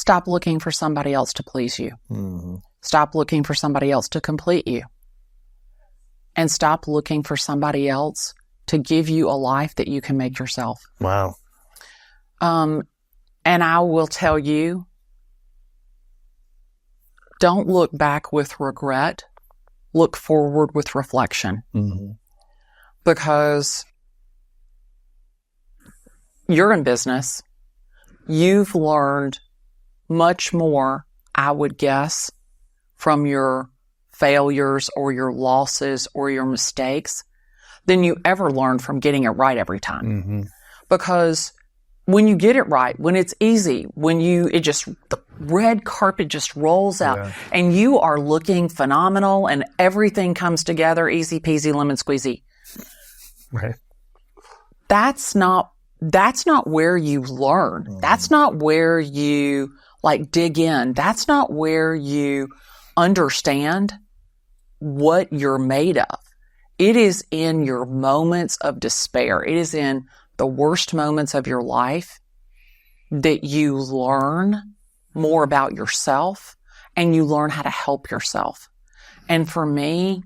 Stop looking for somebody else to please you. Mm-hmm. Stop looking for somebody else to complete you. And stop looking for somebody else to give you a life that you can make yourself. Wow. And I will tell you, don't look back with regret. Look forward with reflection. Mm-hmm. Because you're in business. You've learned much more, I would guess, from your failures or your losses or your mistakes than you ever learned from getting it right every time. Mm-hmm. Because when you get it right, when it's easy, the red carpet just rolls out and you are looking phenomenal and everything comes together easy peasy lemon squeezy. Right. That's not where you learn. Mm-hmm. That's not where you dig in. That's not where you understand what you're made of. It is in your moments of despair. It is in the worst moments of your life that you learn more about yourself and you learn how to help yourself. And for me,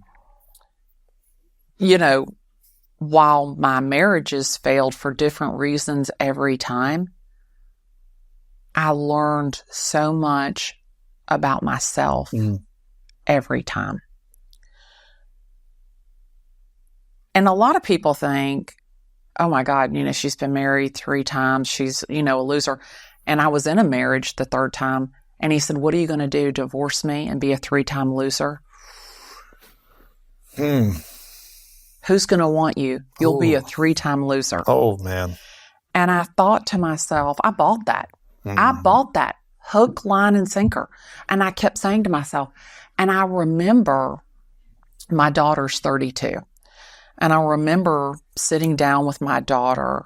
while my marriages failed for different reasons every time, I learned so much about myself every time. And a lot of people think, oh my God, she's been married 3 times. She's, a loser. And I was in a marriage the 3rd time. And he said, what are you going to do? Divorce me and be a 3-time loser? Who's going to want you? You'll be a 3-time loser. Oh, man. And I thought to myself, I bought that. I bought that. Hook, line, and sinker. And I kept saying to myself, and I remember my daughter's 32. And I remember sitting down with my daughter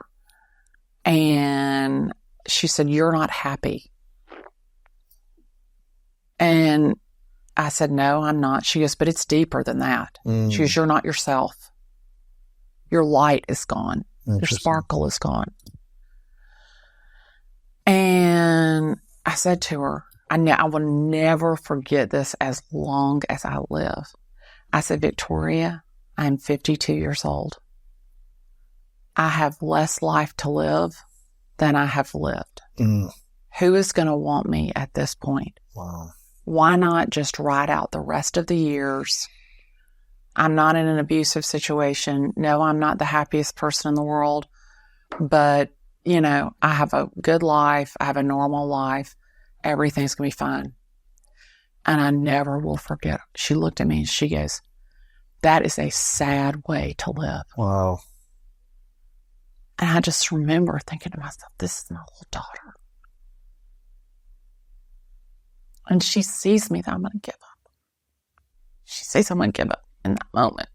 and she said, you're not happy. And I said, no, I'm not. She goes, but it's deeper than that. She goes, you're not yourself. Your light is gone. Your sparkle is gone. And I said to her, I will never forget this as long as I live. I said, Victoria, I'm 52 years old. I have less life to live than I have lived. Who is going to want me at this point? Wow. Why not just ride out the rest of the years? I'm not in an abusive situation. No, I'm not the happiest person in the world. But, I have a good life. I have a normal life. Everything's going to be fine. And I never will forget. She looked at me and she goes, that is a sad way to live. Wow. And I just remember thinking to myself, this is my little daughter. And she sees me that I'm going to give up. She sees I'm going to give up in that moment.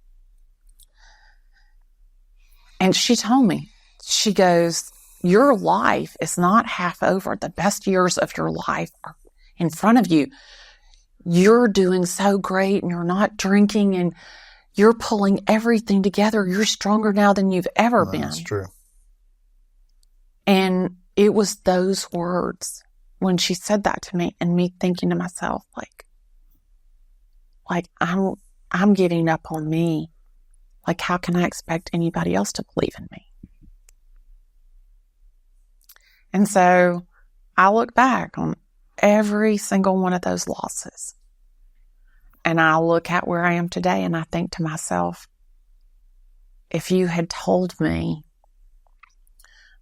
And she told me, she goes, your life is not half over. The best years of your life are in front of you. You're doing so great and you're not drinking and you're pulling everything together. You're stronger now than you've ever been. That's true. And it was those words when she said that to me and me thinking to myself, I'm giving up on me. How can I expect anybody else to believe in me? And so I look back on every single one of those losses. And I look at where I am today and I think to myself, if you had told me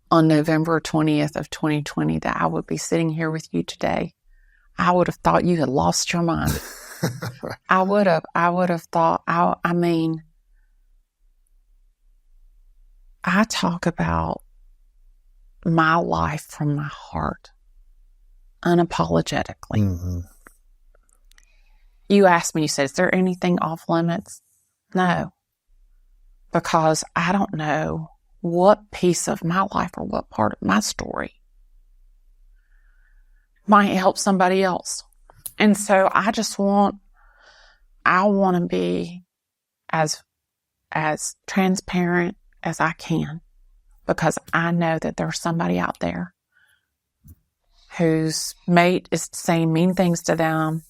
on November 20th of 2020 that I would be sitting here with you today, I would have thought you had lost your mind. I would have thought, I talk about my life from my heart, unapologetically. Mm-hmm. You asked me, you said, is there anything off limits? No, because I don't know what piece of my life or what part of my story might help somebody else. And so I want to be as transparent as I can, because I know that there's somebody out there whose mate is saying mean things to them,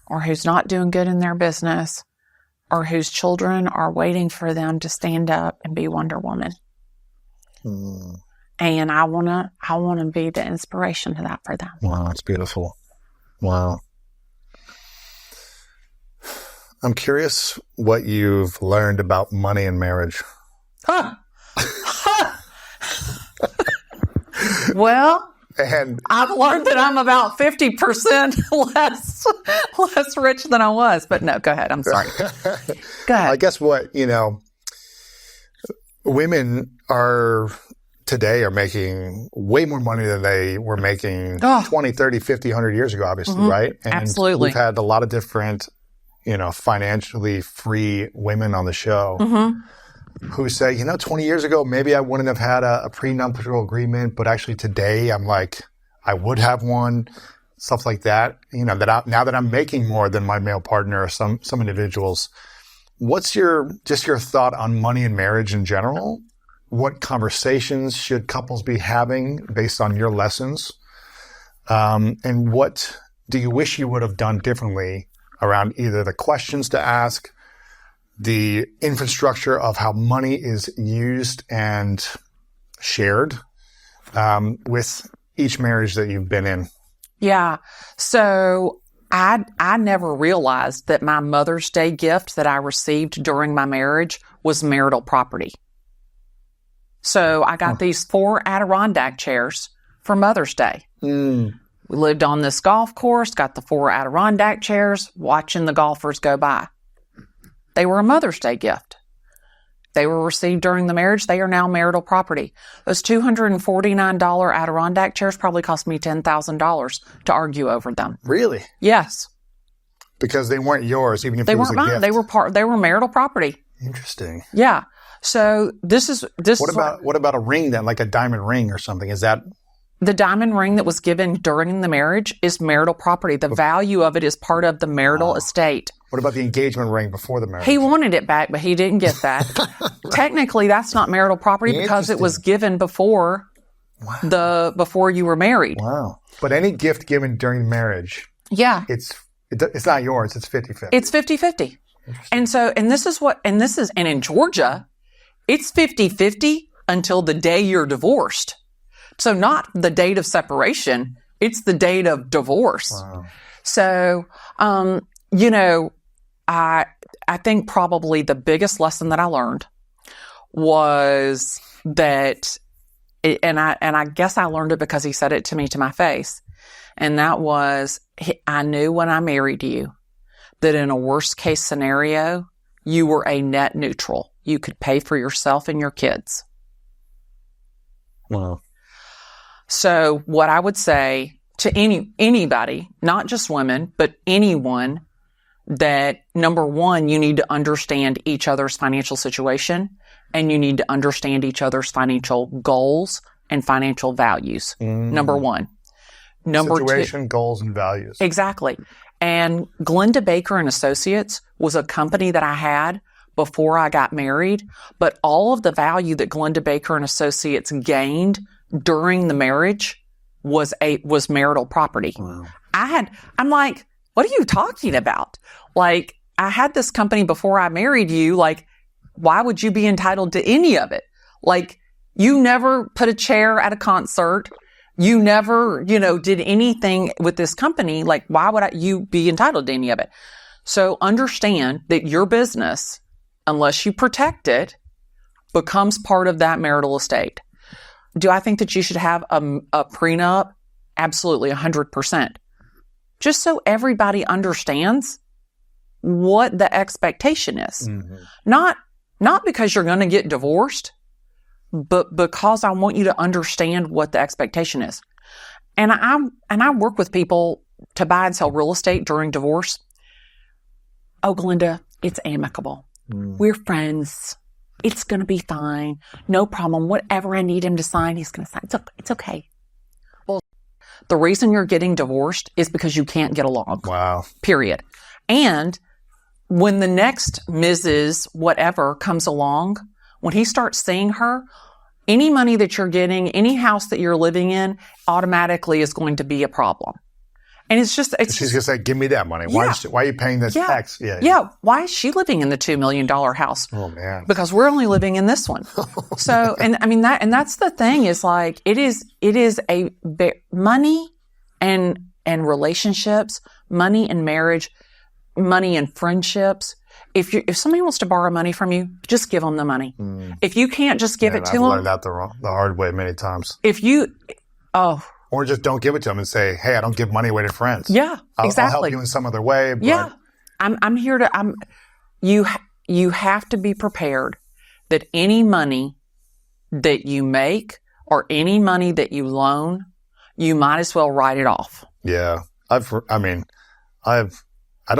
or who's not doing good in their business, or whose children are waiting for them to stand up and be Wonder Woman. And I want to be the inspiration to that for them. Wow, that's beautiful. Wow. I'm curious what you've learned about money and marriage. Well, and I've learned that I'm about 50% less rich than I was. But no, go ahead. I'm sorry. Go ahead. I guess what, women today are making way more money than they were making 20, 30, 50, 100 years ago, obviously, right? And absolutely. We've had a lot of different, financially free women on the show who say, 20 years ago, maybe I wouldn't have had a prenuptial agreement, but actually today I'm like, I would have one, stuff like that. Now that I'm making more than my male partner or some individuals. What's your thought on money and marriage in general? What conversations should couples be having based on your lessons? And what do you wish you would have done differently around either the questions to ask, the infrastructure of how money is used and shared with each marriage that you've been in? Yeah. So I never realized that my Mother's Day gift that I received during my marriage was marital property. So I got these 4 Adirondack chairs for Mother's Day. We lived on this golf course, got the 4 Adirondack chairs, watching the golfers go by. They were a Mother's Day gift. They were received during the marriage. They are now marital property. Those $249 Adirondack chairs probably cost me $10,000 to argue over them. Really? Yes. Because they weren't yours, even if it was a gift. They weren't mine. They were marital property. Interesting. Yeah. So what about a ring then, like a diamond ring or something? Is that the diamond ring that was given during the marriage is marital property. The value of it is part of the marital estate. What about the engagement ring before the marriage? He wanted it back, but he didn't get that. Technically, that's not marital property because it was given before before you were married. Wow. But any gift given during marriage, it's not yours. It's 50-50. It's 50-50. And in Georgia, it's 50-50 until the day you're divorced. So not the date of separation, it's the date of divorce. Wow. So, I think probably the biggest lesson that I learned was that, and I guess I learned it because he said it to me to my face, and that was, I knew when I married you that in a worst case scenario, you were a net neutral. You could pay for yourself and your kids. Wow. So what I would say to anybody, not just women, but anyone, that number one, you need to understand each other's financial situation, and you need to understand each other's financial goals and financial values. Number one. Number situation, two, goals, and values. Exactly. And Glennda Baker and Associates was a company that I had before I got married, but all of the value that Glennda Baker and Associates gained during the marriage was marital property. Wow. I'm like, what are you talking about? Like, I had this company before I married you. Like, why would you be entitled to any of it? Like, you never put a chair at a concert. You never, did anything with this company. Like, why would you be entitled to any of it? So understand that your business, unless you protect it, becomes part of that marital estate. Do I think that you should have a prenup? Absolutely, 100%. Just so everybody understands what the expectation is. Mm-hmm. Not because you're going to get divorced, but because I want you to understand what the expectation is. And I work with people to buy and sell real estate during divorce. Oh, Glennda, it's amicable. We're friends. It's going to be fine. No problem. Whatever I need him to sign, he's going to sign. It's okay. Well, the reason you're getting divorced is because you can't get along. Wow. Period. And when the next Mrs. whatever comes along, when he starts seeing her, any money that you're getting, any house that you're living in automatically is going to be a problem. And she's going to say, give me that money. Yeah. Why are you paying this tax? Yeah. Why is she living in the $2 million house? Oh, man. Because we're only living in this one. So, and I mean, that's the thing is like, it is money and relationships, money and marriage, money and friendships. If somebody wants to borrow money from you, just give them the money. If you can't just give it to them. I've learned that the hard way many times. Or just don't give it to them and say, hey, I don't give money away to friends. Yeah, exactly. I'll help you in some other way. But yeah. I'm here to, you have to be prepared that any money that you make or any money that you loan, you might as well write it off. Yeah. I don't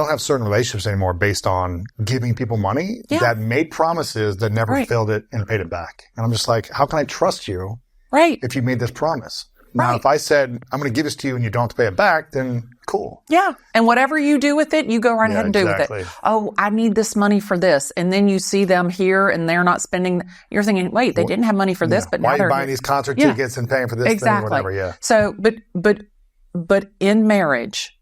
have certain relationships anymore based on giving people money that made promises that never filled it and paid it back. And I'm just like, how can I trust you if you made this promise? Now, if I said, I'm going to give this to you and you don't have to pay it back, then cool. Yeah. And whatever you do with it, you go right ahead and do with it. Oh, I need this money for this. And then you see them here and they're not spending. You're thinking, wait, they didn't have money for this, but now why they're are you buying these concert tickets and paying for this thing or whatever? Yeah. So, but in marriage,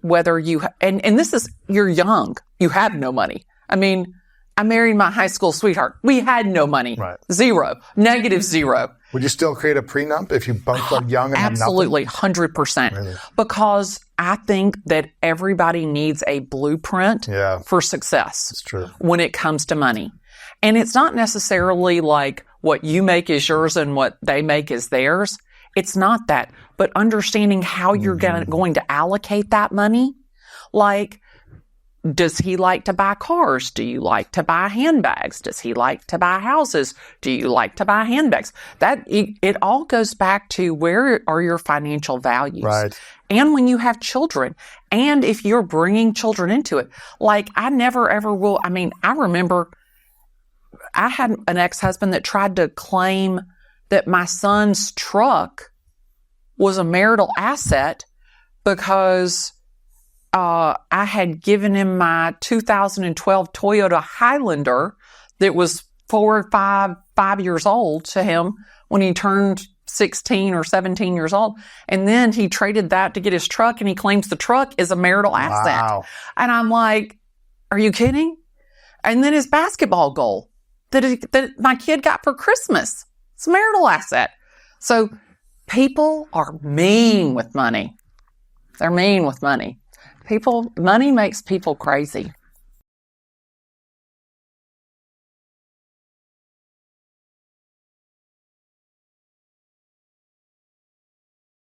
whether you, and this is, you're young, you have no money. I mean, I married my high school sweetheart. We had no money. Right. Zero. -0. Would you still create a prenup if you both got young and absolutely, had nothing? 100%. Really? Because I think that everybody needs a blueprint for success. That's true. When it comes to money. And it's not necessarily like what you make is yours and what they make is theirs. It's not that. But understanding how you're going to allocate that money. Like, does he like to buy cars? Do you like to buy handbags? Does he like to buy houses? Do you like to buy handbags? It all goes back to where are your financial values? Right. And when you have children, and if you're bringing children into it, like I never ever will. I mean, I remember I had an ex-husband that tried to claim that my son's truck was a marital asset because I had given him my 2012 Toyota Highlander that was 5 years old to him when he turned 16 or 17 years old. And then he traded that to get his truck, and he claims the truck is a marital asset. Wow. And I'm like, are you kidding? And then his basketball goal that my kid got for Christmas, it's a marital asset. So people are mean with money. They're mean with money. Money makes people crazy.